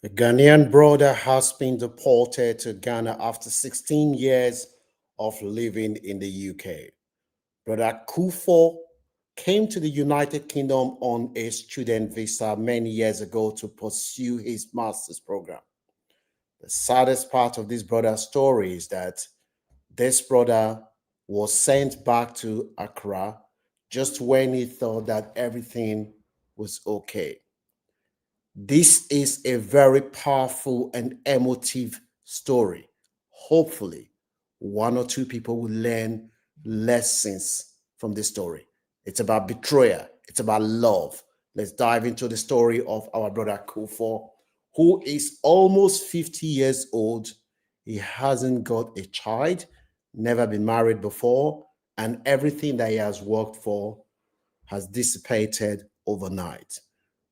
A Ghanaian brother has been deported to Ghana after 16 years of living in the UK. Brother Kufo came to the United Kingdom on a student visa many years ago to pursue his master's program. The saddest part of this brother's story is that this brother was sent back to Accra just when he thought that everything was okay. This is a very powerful and emotive story. Hopefully, one or two people will learn lessons from this story. It's about betrayal, it's about love. Let's dive into the story of our brother Kufo, who is almost 50 years old. He hasn't got a child, never been married before, and everything that he has worked for has dissipated overnight.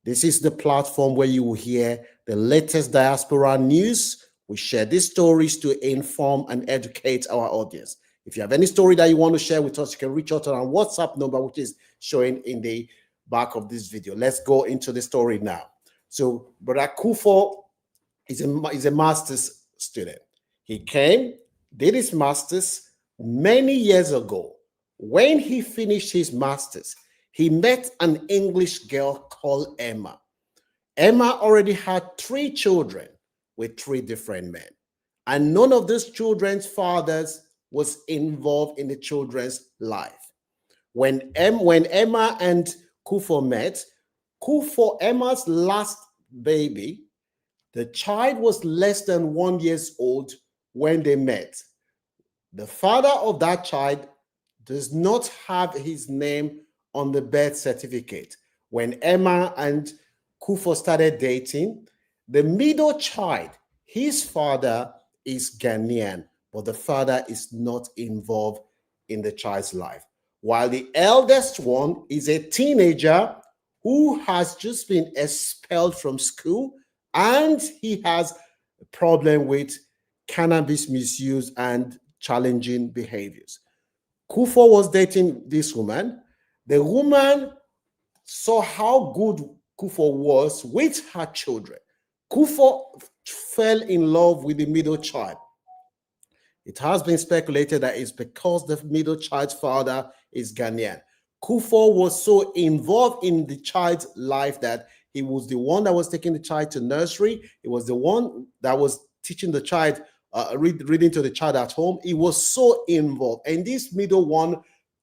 This is the platform where you will hear the latest diaspora news. We share these stories to inform and educate our audience. If you have any story that you want to share with us, you can reach out to our WhatsApp number, which is showing in the back of this video. Let's go into the story now. So, Brother Kufo is a master's student. He came, did his master's many years ago. When he finished his master's, he met an English girl called Emma. Emma already had 3 children with 3 different men, and none of these children's fathers was involved in the children's life. When Emma and Kufo met, Emma's last baby, the child was less than 1 year old when they met. The father of that child does not have his name on the birth certificate. When Emma and Kufo started dating, the middle child, his father is Ghanaian, but the father is not involved in the child's life. While the eldest one is a teenager who has just been expelled from school and he has a problem with cannabis misuse and challenging behaviors. Kufo was dating this woman. The woman saw how good Kufo was with her children. Kufo fell in love with the middle child. It has been speculated that it's because the middle child's father is Ghanaian. Kufo was so involved in the child's life that he was the one that was taking the child to nursery. He was the one that was teaching the child, reading to the child at home. He was so involved. And this middle one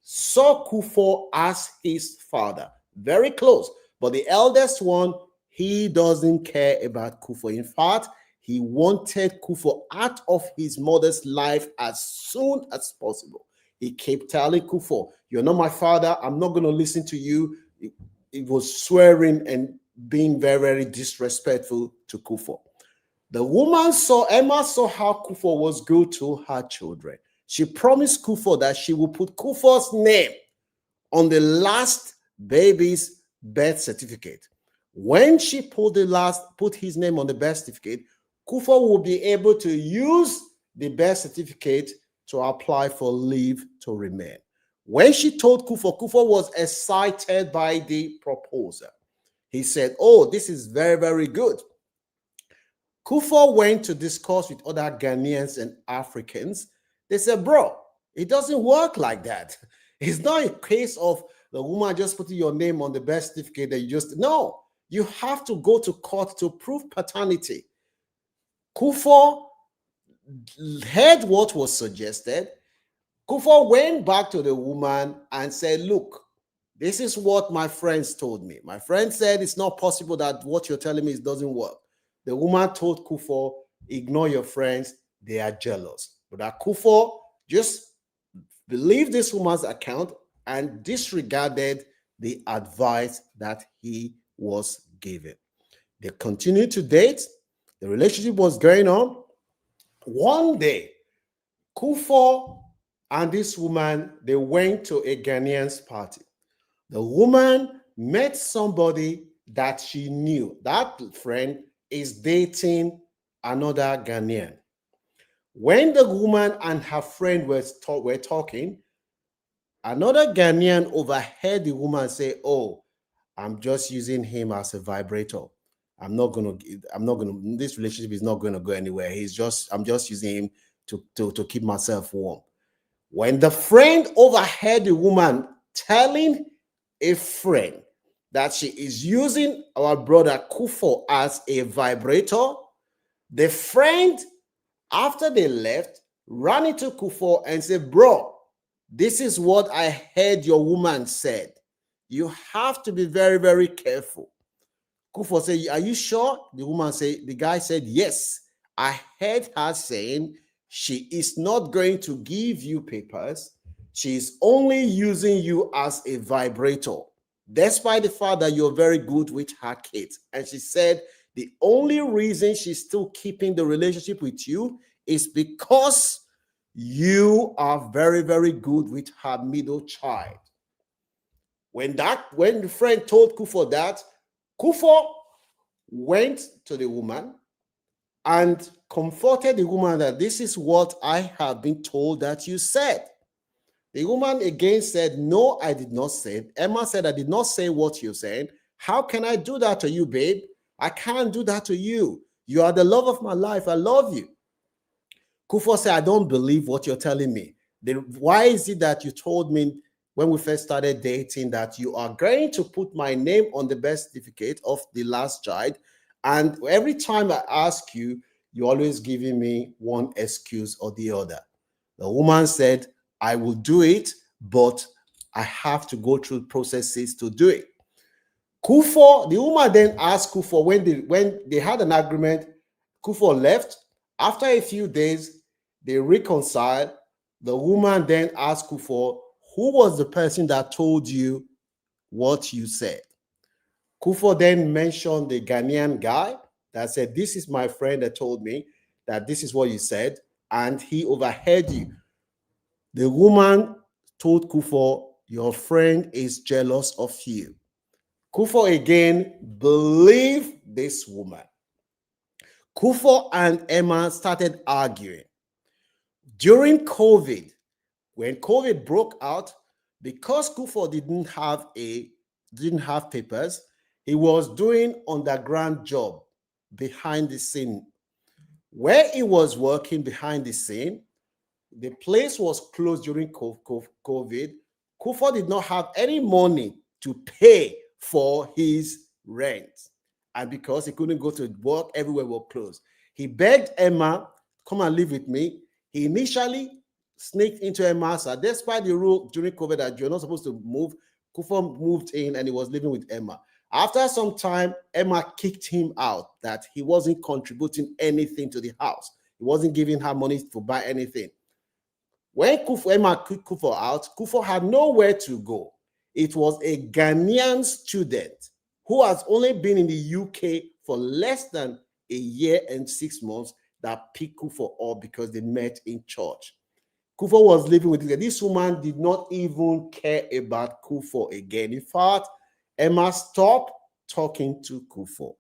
saw Kufo as his father, very close. But the eldest one, he doesn't care about Kufo. In fact, he wanted Kufo out of his mother's life as soon as possible. He kept telling Kufo, "You're not my father. I'm not going to listen to you." It was swearing and being very, very disrespectful to Kufo. Emma saw how Kufo was good to her children. She promised Kufo that she would put Kufo's name on the last baby's birth certificate. When she put his name on the birth certificate, Kufo will be able to use the birth certificate to apply for leave to remain. When she told Kufo, Kufo was excited by the proposal. He said, "Oh, this is very, very good." Kufo went to discuss with other Ghanaians and Africans. They said, "Bro, it doesn't work like that. It's not a case of the woman just putting your name on the birth certificate that no, you have to go to court to prove paternity." Kufo heard what was suggested. Kufo went back to the woman and said, "Look, this is what my friends told me. My friend said it's not possible that what you're telling me doesn't work." The woman told Kufo, "Ignore your friends. They are jealous." But that Kufo just believed this woman's account and disregarded the advice that he was given. They continued to date. The relationship was going on. One day, Kufo and this woman, they went to a Ghanaian's party. The woman met somebody that she knew. That friend is dating another Ghanaian. When the woman and her friend were talking, another Ghanaian overheard the woman say, "Oh, I'm just using him as a vibrator." this relationship is not gonna go anywhere. I'm just using him to keep myself warm. When the friend overheard the woman telling a friend that she is using our brother Kufo as a vibrator, the friend, after they left, ran into Kufo and said, bro, this is what I heard your woman said. You have to be very, very careful. Kufo said, are you sure? The guy said, yes. I heard her saying she is not going to give you papers. She is only using you as a vibrator, despite the fact that you're very good with her kids. And she said the only reason she's still keeping the relationship with you is because you are very, very good with her middle child. When the friend told Kufo that, Kufo went to the woman and comforted the woman that this is what I have been told that you said. The woman again said, no, I did not say it. Emma said, I did not say what you're saying. How can I do that to you, babe? I can't do that to you. You are the love of my life. I love you. Kufo said, I don't believe what you're telling me. Why is it that you told me when we first started dating that you are going to put my name on the birth certificate of the last child? And every time I ask you, you're always giving me one excuse or the other. The woman said, I will do it, but I have to go through processes to do it. Kufo, the woman then asked Kufo when they had an agreement. Kufo left. After a few days, they reconciled. The woman then asked Kufo, who was the person that told you what you said? Kufo then mentioned the Ghanaian guy that said, this is my friend that told me that this is what you said, and he overheard you. The woman told Kufo, your friend is jealous of you. Kufo again believed this woman. Kufo and Emma started arguing. During COVID, when COVID broke out, because Kufo didn't have papers, he was doing underground job behind the scene. Where he was working behind the scene, the place was closed during COVID. Kufo did not have any money to pay for his rent. And because he couldn't go to work, everywhere was closed. He begged Emma, come and live with me. He initially sneaked into Emma's house. Despite the rule during COVID that you're not supposed to move, Kufo moved in and he was living with Emma. After some time, Emma kicked him out, that he wasn't contributing anything to the house. He wasn't giving her money to buy anything. When Emma kicked Kufo out, Kufo had nowhere to go. It was a Ghanaian student who has only been in the UK for less than a year and 6 months that picked Kufo up because they met in church. Kufo was living with her. This woman did not even care about Kufo again. In fact, Emma stopped talking to Kufo.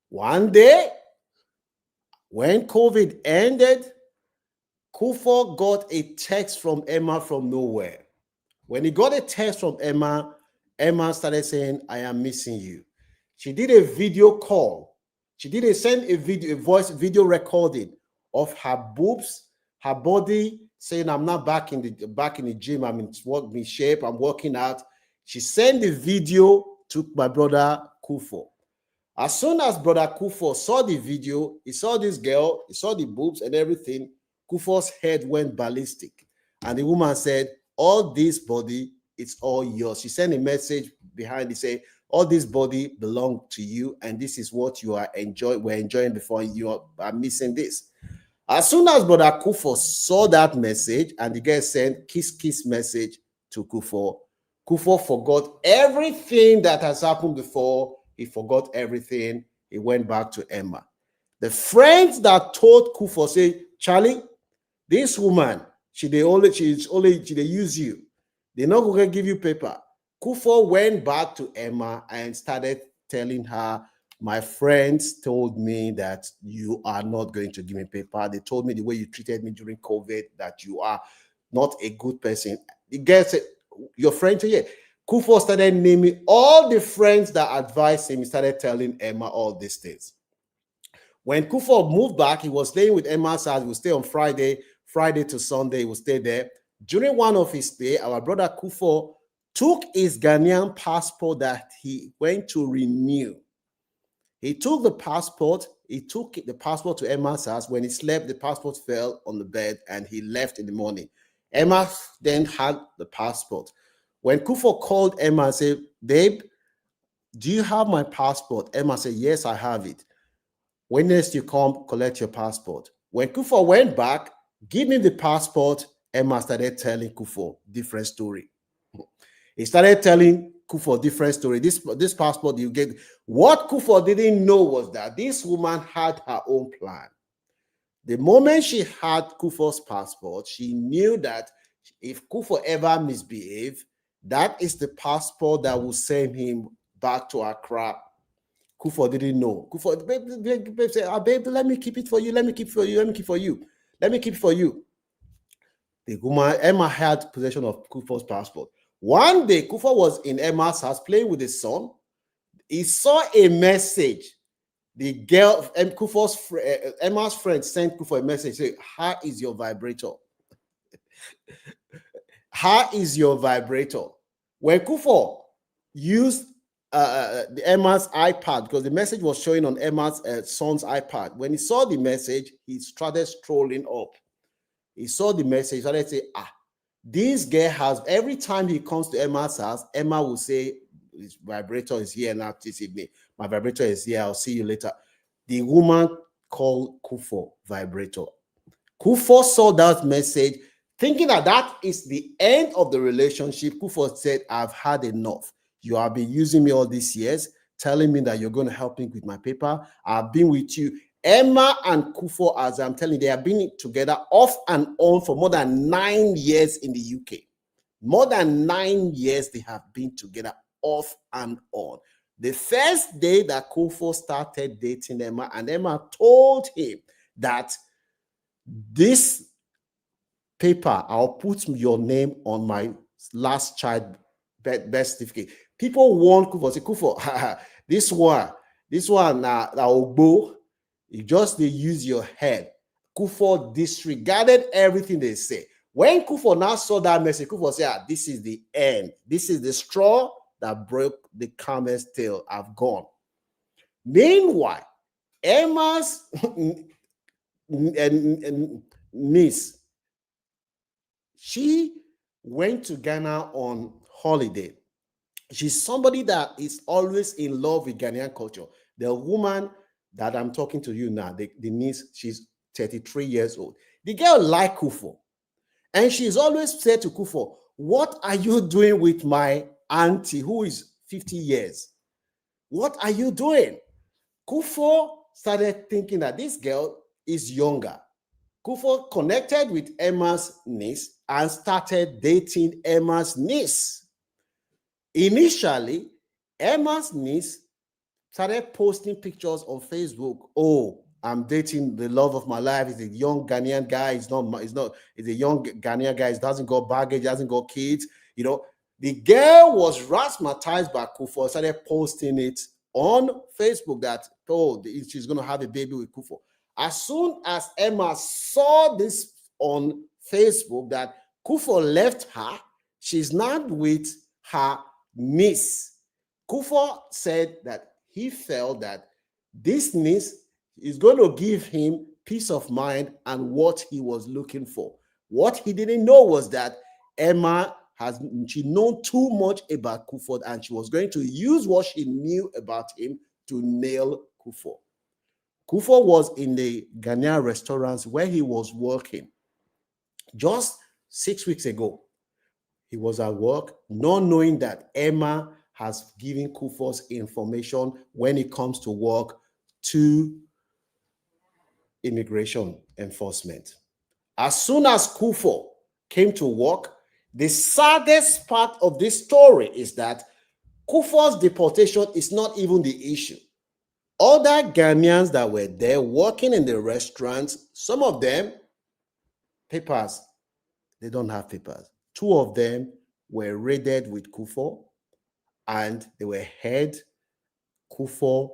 One day, when COVID ended, Kufo got a text from Emma from nowhere. When he got a text from Emma, Emma started saying, I am missing you. She did a video call. She sent a voice video recording of her boobs, her body, saying, I'm not back in the gym. I'm in shape. I'm working out. She sent the video to my brother Kufo. As soon as brother Kufo saw the video, he saw this girl, he saw the boobs and everything, Kufo's head went ballistic. And the woman said, all this body, it's all yours. She sent a message behind it saying, all this body belongs to you, and this is what you are enjoying before you are missing this. As soon as brother Kufo saw that message and the girl sent kiss message to Kufo, Kufo forgot everything that has happened before. He forgot everything. He went back to Emma. The friends that told Kufo say, Charlie, this woman, she use you. They're not going to give you paper. Kufo went back to Emma and started telling her, my friends told me that you are not going to give me paper. They told me the way you treated me during COVID, that you are not a good person. The girl said, your friend said, yeah. Kufo started naming all the friends that advised him. He started telling Emma all these things. When Kufo moved back, he was staying with Emma's house. He would stay on Friday to Sunday. He would stay there. During one of his stay, our brother Kufo took his Ghanaian passport that he went to renew. He took the passport. He took the passport to Emma's house. When he slept, the passport fell on the bed and he left in the morning. Emma then had the passport. When Kufo called Emma and said, "Babe, do you have my passport?" Emma said, "Yes, I have it. When next you come, collect your passport." When Kufo went back, "Give me the passport," Emma started telling Kufo different story. He started telling Kufo different story. This passport you get. What Kufo didn't know was that this woman had her own plan. The moment she had Kufo's passport, she knew that if Kufo ever misbehaved, that is the passport that will send him back to Accra. Kufo didn't know. Kufo, babe said, "Babe, let me keep it for you. Let me keep it for you. Let me keep it for you. Let me keep it for you." The woman, Emma, had possession of Kufo's passport. One day, Kufo was in Emma's house playing with his son. He saw a message. The girl, Emma's friend sent Kufo a message saying, "How is your vibrator? How is your vibrator?" When Kufo used Emma's iPad, because the message was showing on Emma's son's iPad, when he saw the message, he started strolling up. He saw the message, started saying, this girl has, every time he comes to Emma's house, Emma will say, "His vibrator is here now this evening. My vibrator is here. I'll see you later." The woman called Kufo vibrator. Kufo saw that message, thinking that that is the end of the relationship. Kufo said, "I've had enough. You have been using me all these years, telling me that you're going to help me with my paper. I've been with you." Emma and Kufo, as I'm telling you, they have been together off and on for more than 9 years in the UK. More than 9 years they have been together off and on. The first day that Kufo started dating Emma, and Emma told him that this paper, I'll put your name on my last child birth certificate. People warned Kufo, say, "Kufo, this one, Ogbo, you just they use your head." Kufo disregarded everything they say. When Kufo now saw that message, Kufo said, "This is the end. This is the straw that broke the camel's tail. I've gone." Meanwhile, Emma's niece, she went to Ghana on holiday. She's somebody that is always in love with Ghanaian culture. The woman that I'm talking to you now, the niece, she's 33 years old. The girl liked Kufo. And she's always said to Kufo, "What are you doing with my auntie who is 50 years? What are you doing?" Kufo started thinking that this girl is younger. Kufo connected with Emma's niece and started dating Emma's niece. Initially, Emma's niece started posting pictures on Facebook. "Oh, I'm dating the love of my life. He's a young Ghanaian guy. He's a young Ghanaian guy. He doesn't got baggage, hasn't got kids." The girl was razzmatazed by Kufo, started posting it on Facebook that, "Oh, she's going to have a baby with Kufo." As soon as Emma saw this on Facebook that Kufo left her, she's not with her niece. Kufo said that he felt that this niece is going to give him peace of mind and what he was looking for. What he didn't know was that Emma she known too much about Kufo, and she was going to use what she knew about him to nail Kufo. Kufo was in the Ghanaian restaurants where he was working just 6 weeks ago. He was at work, not knowing that Emma has given Kufo's information when it comes to work to immigration enforcement. As soon as Kufo came to work, the saddest part of this story is that Kufo's deportation is not even the issue. Other Ghanaians that were there working in the restaurants, some of them, papers, they don't have papers. 2 of them were raided with Kufo. and they were held. Kufuor.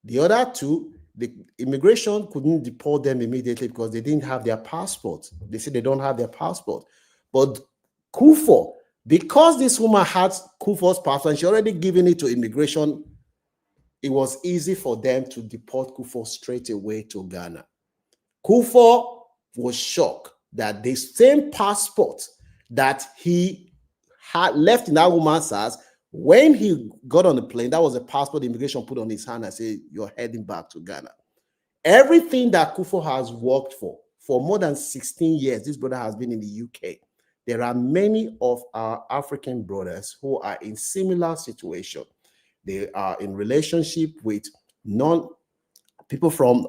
The other two, the immigration couldn't deport them immediately because they didn't have their passport. They said they don't have their passport. But Kufuor, because this woman had Kufuor's passport and she already given it to immigration, it was easy for them to deport Kufuor straight away to Ghana. Kufuor was shocked that the same passport that he had left in that woman's house, when he got on the plane, that was a passport the immigration put on his hand and said, you're heading back to Ghana. Everything that Kufuor has worked for more than 16 years, this brother has been in the UK. There are many of our African brothers who are in similar situation. They are in relationship with people from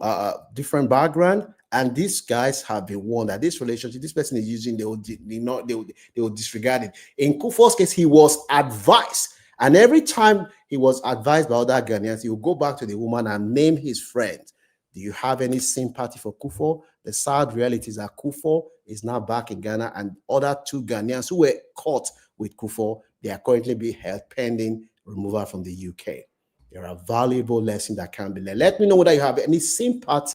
different background, and these guys have been warned that this relationship, this person is using, they will disregard it. In Kufuor's case, he was advised, and every time he was advised by other Ghanaians, he will go back to the woman and name his friends. Do you have any sympathy for Kufuor? The sad reality is that Kufuor is now back in Ghana, and other two Ghanaians who were caught with Kufuor, they are currently being held pending removal from the UK. There are valuable lessons that can be learned. Let me know whether you have any sympathy